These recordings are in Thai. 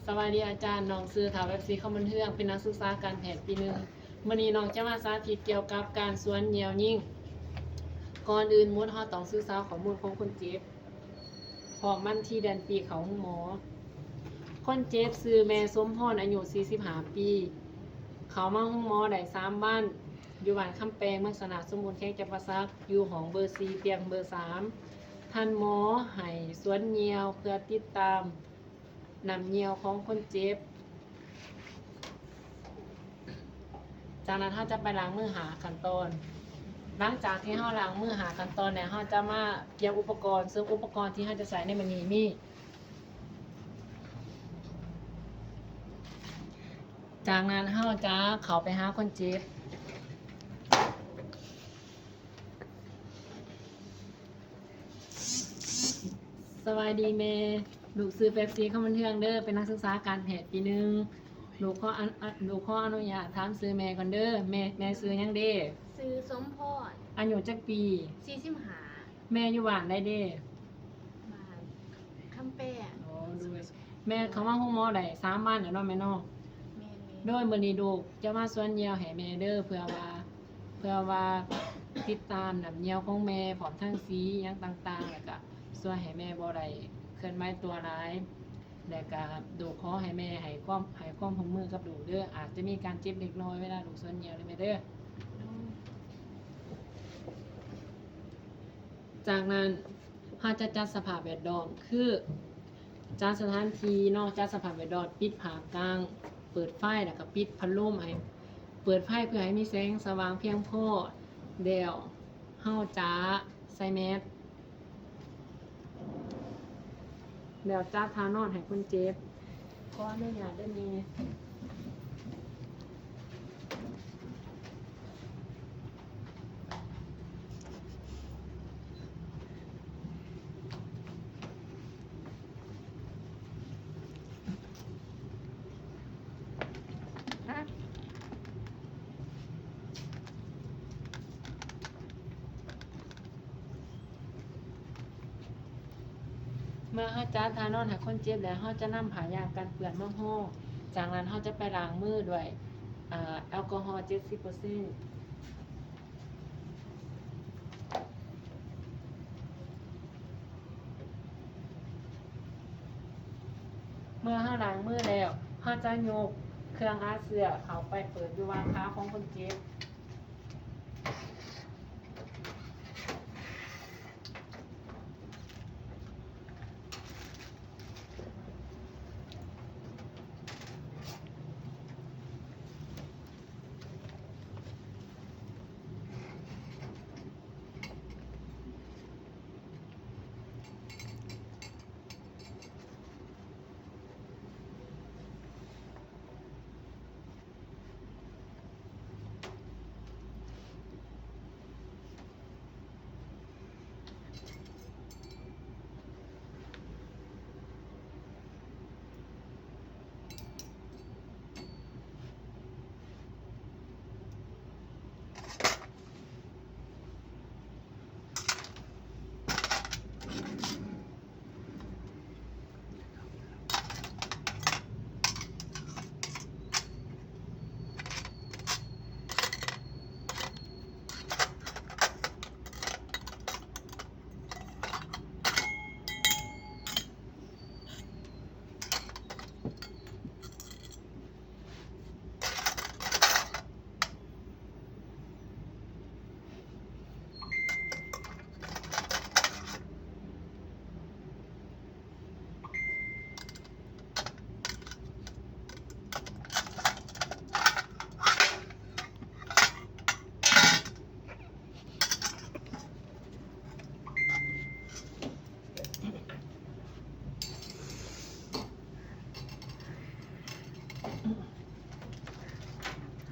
สวัสดีอาจารย์น้องซื้อถาวFCข้ามันเทืองเป็นนักศึกษาการแพทย์ปีหนึ่งมื้อนี้น้องจะมาสาธิตเกี่ยวกับการสวนเหนียวยิ่งก่อนอื่นมุดเฮาต้องศึกษาข้อมูลของคนเจ็บพร้อมวันที่เดือนปีเข้าห้องหมอคนเจ็บชื่อแม่สมพรอายุ45ปีเขามาห้องหมอได้3วันอยู่บ้านคำแปงเมืองสนาสมบูรณ์แขกจับประซักอยู่ห้องเบอร์4เตียงเบอร์3ท่านหมอให้สวนเหนียวเพื่อติดตามนำเหนียวของคนเจ็บจากนั้นเราจะไปล้างมือหาขั้นตอนหลังจากที่เราล้างมือหาขั้นตอนเนี่ยเราจะมาเตรียมอุปกรณ์ซึ่งอุปกรณ์ที่เราจะใช้ในมื้อนี้มีจากนั้นเราจะเข้าไปหาคนเจ็บสวัสดีแม่ลูกซื้อเป๊ปซี่เข้ามาเทืองเด้อเป็นนักศึกษาการแพทย์ปีหนึ่งลูกขออนุญาตถามซื้อแม่ก่อนเด้อแม่ซื้อหยังเด้ซื้อสมพรอายุจักปี45แม่อยู่บ้านได้เด้บ้านคำแป้งอ๋อดูแม่เขามาห้องหมอได้3วันแล้วเนาะแม่เนาะแม่โดยมื้อนี้ลูกจะมาสวนเหยี่ยวให้แม่เด้อเพื่อว่าติดตามน้ำเหยี่ยวของแม่พร้อมทั้งสีหยังต่างๆแล้วก็ช่วยให้แม่บ่ได้เคลื่อนไหวตัวร้ายแล้วก็ดูขอให้แม่ให้ความร่วมมือกับลูกเด้ออาจจะมีการเจ็บเล็กน้อยเวลาลูกสวนเหยี่ยวเลยแม่เด้อจากนั้นเราจะจัดสภาพแวดล้อมคือจัดสถานที่นอกจากสภาพแวดล้อมปิดผากลางเปิดไฟแล้วก็ปิดพัดลมให้เปิดไฟเพื่อให้มีแสงสว่างเพียงพอแล้วเฮาจะใส่แมสแล้วจัดท่านอนให้คนเจ็บขออนุญาตได้มีเมื่อเฮาจัดท่านอนให้คนเจ็บแล้วเฮาจะนำผ้ายางกันเปื้อนมาห่อจากนั้นเฮาจะไปล้างมือด้วยแอลกอฮอล์ 70% เมื่อเฮาล้างมือแล้วเฮาจะยกเครื่องอาเสื้อเข้าไปเปิดอยู่วางเท้าของคนเจ็บ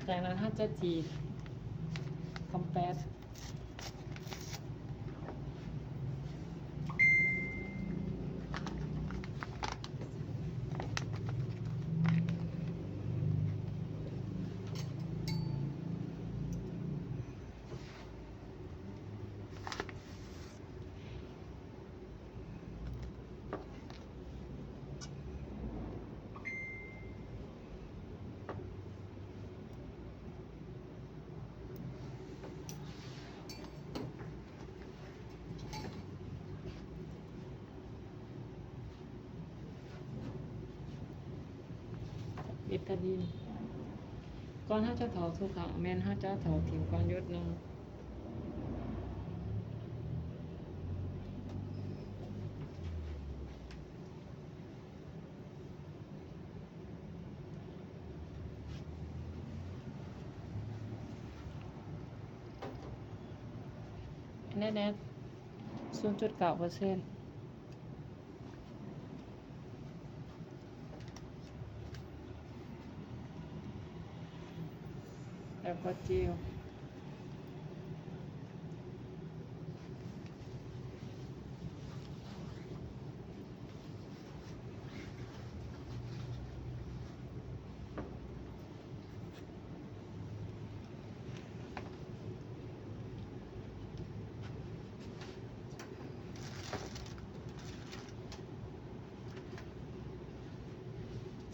จากนั้นถ้าจะจีบคอมแพส อิตาลีนก่อนเฮาจะถอกทุกครั้งแม่นเฮาจะถอกถิ่มก่อนหยดหนึงแน่ๆ 0.9% แล้วก็เจล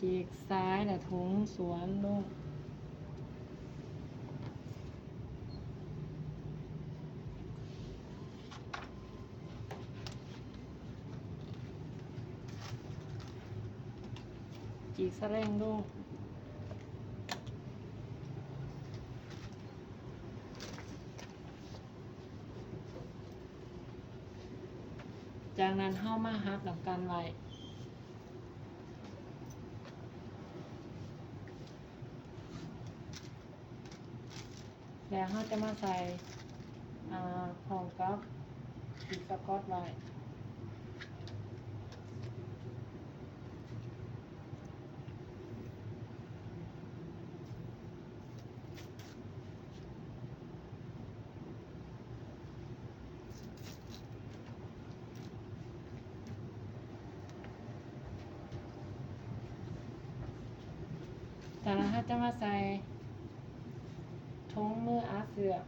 จีกซ้ายและถุงสวนลงจีกแสลงลงจากนั้นเฮามาหักหลักกันไว้แล้วเฮาจะมาใส่พร้อมกับสีสก๊อตไว้จากนั้นเฮาจะมาใส่ถุงมืออาเสือก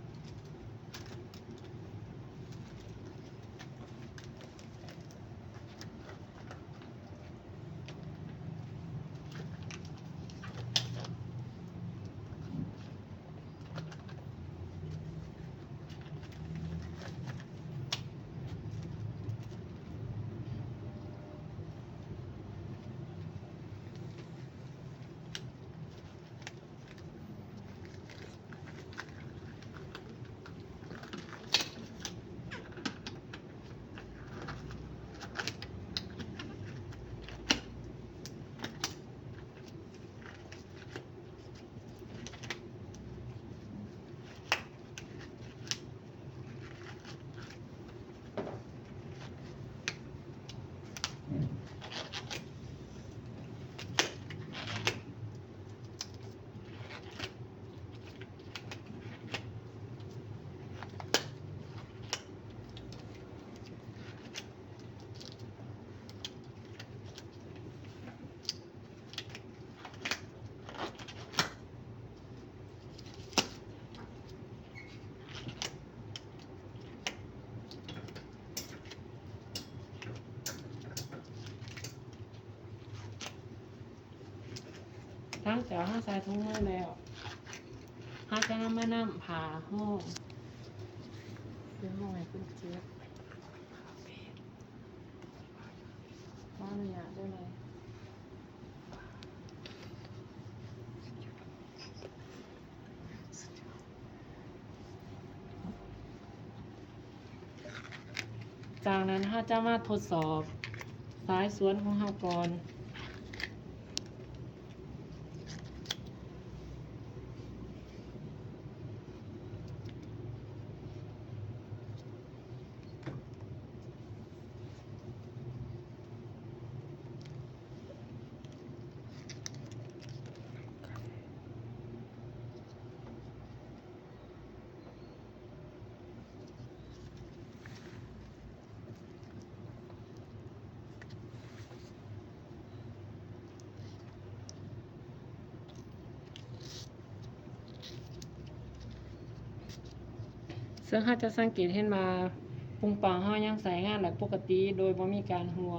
หลังจากเฮาใส่ถุงมือแล้วเฮาจะนำมานำผ้าห่มเดี๋ยวห่อให้เพิ่นเจ็บขออนุญาตได้เลยจากนั้นเฮาจะมาทดสอบสายสวนของเฮาก่อนซึ่งเฮาจะสังเกตเห็นว่าปุงปองเฮายังใช้งานได้ปกติโดยบ่มีการรั่ว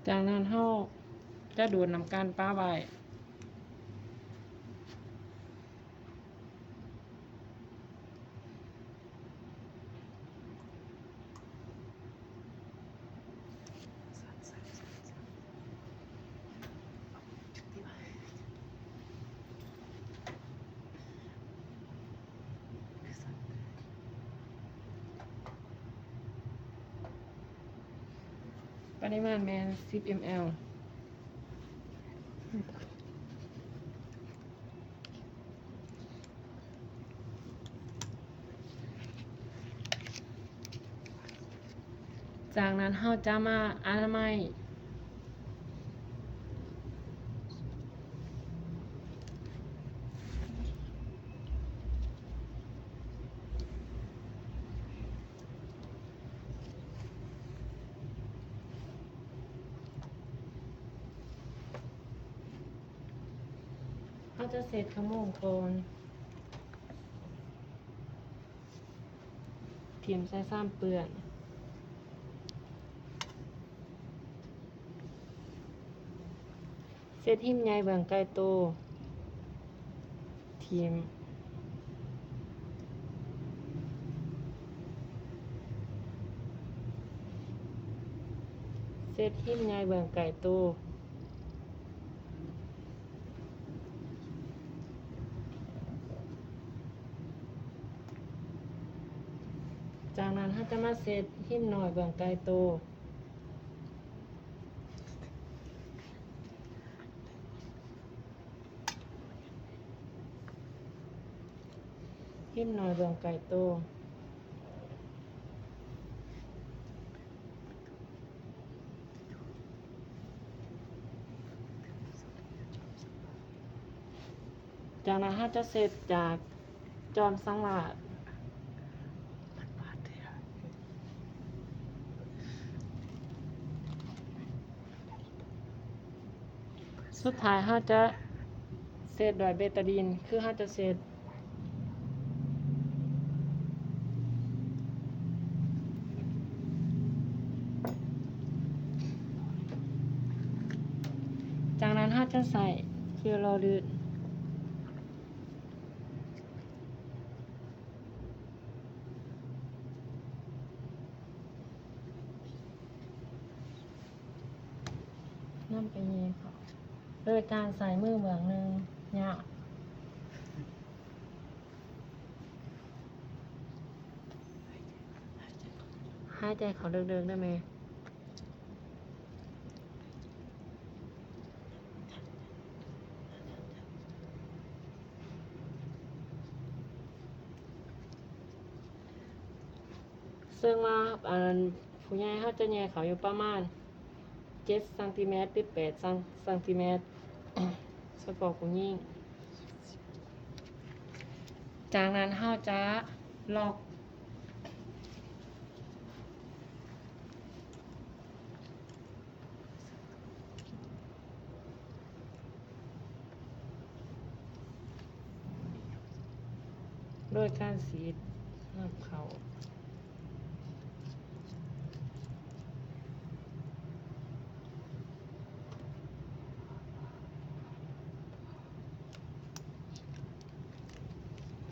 จากนั้นเฮาจะดูดน้ำกันป้าไว้ปริมาณแมน10 ml จากนั้นเฮาจะมาอนามัยเขาจะเสร็จขโมงก่อนทิมใส่ซ้ำเปื่อนเสร็จหิมใหญ่เบื้องไกลโตทิมเสร็จหิมใหญ่เบื้องไกลโตจากนั้นเราจะมาเซตหิมหน่อยเบื้องไกลโตหิมหน่อยเบื้องไกลโตจากนั้นเราจะเซตจากจอมสังหลาดสุดท้ายเราจะเซตด้วยเบตาดีนคือเราจะเซตจากนั้นเราจะใส่เคียวโรลืดนำไปเย็นค่ะโดยการใส่มือเบื้องหนึ่งเนี่ยหายใจเขาเดินๆได้ไหมซึ่งว่าผู้ใหญ่เขาจะแยกเขาอยู่ประมาณ7 ซนติเมตรหรือ8 ซนติเมตรสำหรับผู้หญิงจากนั้นเขาจะล็อกโดยการสีดน้ำเขา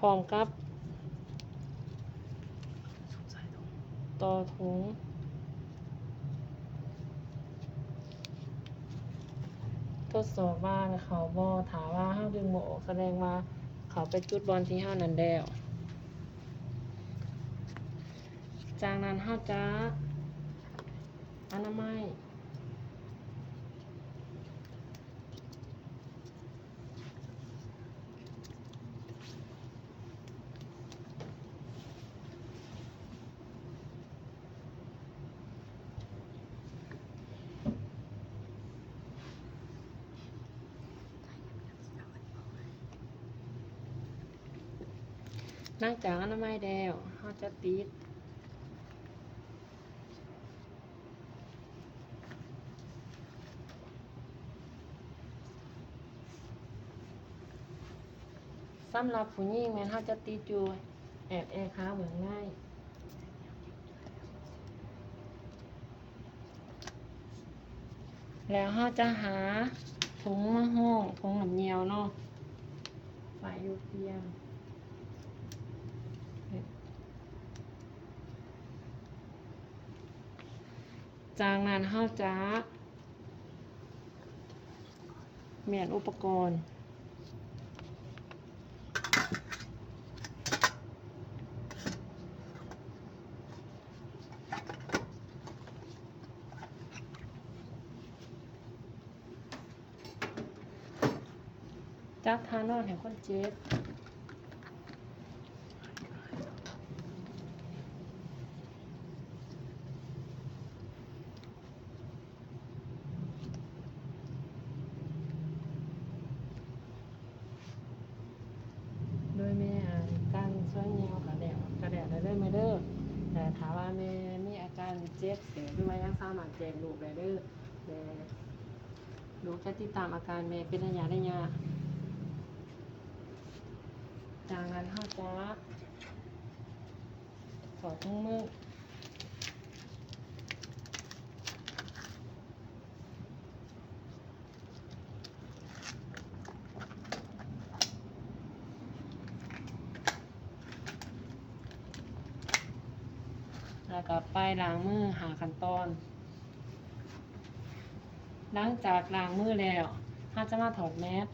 พร้อมกับต่อถุงทดสอบว่าเขาบ่ถามว่าเขาดึงบ่ออกแสดงว่าเขาไปจุดบอลที่5นั่นแล้วจากนั้นเขาจะอนามัยหลังจากอนามัยแล้วเขาจะติดสำหรับผู้หญิงแม่นเขาจะติดอยู่แอบขาเหมือนง่าย แล้วเราจะหาถุงมาห้องถุงน้ำเนียวเนาะฝ่ายอยู่เพียงจากนั้นเราจะเมียนอุปกรณ์จักทานอนให้คนเจ็บโดยแม่การช่วยเงียวกระแดดได้เลยไหมเด้อแต่ถามว่าแม่มีอาการเจ็บเสียหรือว่ายังสามารถแจ้งลูกได้เด้อแต่ลูกจะติดตามอาการแม่เป็นระยะจากนั้นเราจะถอดถุงมือแล้วก็ไปล้างมือหาขั้นตอนหลังจากล้างมือแล้วเราจะมาถอดแมส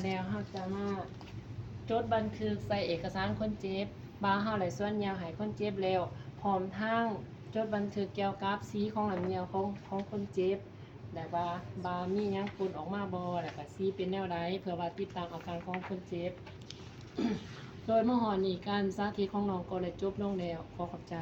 แล้วเราจะมาจดบันทึกใส่เอกสารคนเจ็บบางเฮาไหลส่วนยาวให้คนเจ็บแล้วพร้อมทั้งจดบันทึกเกี่ยวกับสีของลำเนียวของคนเจ็บแล้วว่าบามีหยังปุ่นออกมาบ่แล้วก็สีเป็นแนวใดเพื่อว่าติดตามอาการของคนเจ็บ โดยเมื่อหอนี้การสาธิตของน้องก็ได้จบลงแล้วขอขอบใจ